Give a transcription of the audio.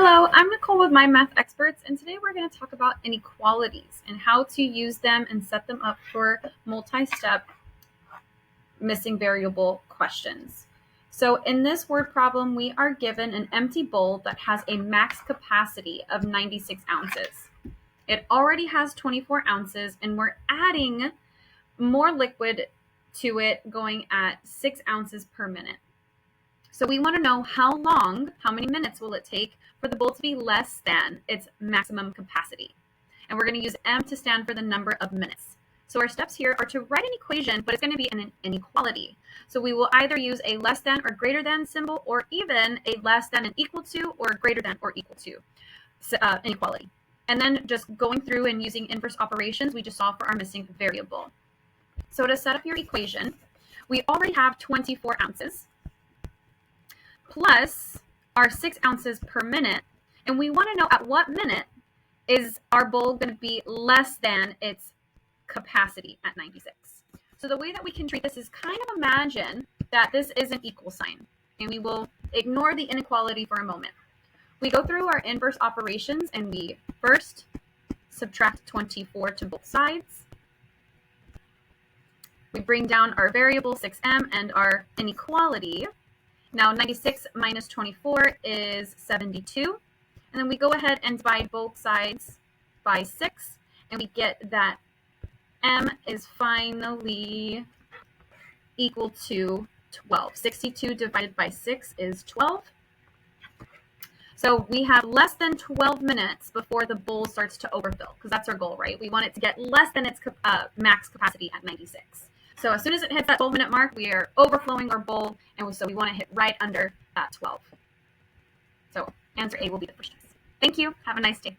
Hello, I'm Nicole with My Math Experts, and today we're going to talk about inequalities and how to use them and set them up for multi-step missing variable questions. So in this word problem, we are given an empty bowl that has a max capacity of 96 ounces. It already has 24 ounces, and we're adding more liquid to it, going at 6 ounces per minute. So we want to know how many minutes will it take for the bowl to be less than its maximum capacity. And we're going to use M to stand for the number of minutes. So our steps here are to write an equation, but it's going to be an inequality. So we will either use a less than or greater than symbol, or even a less than and equal to, or greater than or equal to inequality. And then just going through and using inverse operations we just saw for our missing variable. So to set up your equation, we already have 24 ounces. Plus our 6 ounces per minute, and we want to know at what minute is our bowl going to be less than its capacity at 96. So the way that we can treat this is kind of imagine that this is an equal sign, and we will ignore the inequality for a moment. We go through our inverse operations, and we first subtract 24 to both sides. We bring down our variable 6m and our inequality. Now 96 minus 24 is 72. And then we go ahead and divide both sides by 6. And we get that m is finally equal to 12. 62 divided by 6 is 12. So we have less than 12 minutes before the bowl starts to overfill, because that's our goal, right? We want it to get less than its max capacity at 96. So as soon as it hits that 12-minute mark, we are overflowing our bowl, and so we want to hit right under that 12. So answer A will be the first choice. Thank you. Have a nice day.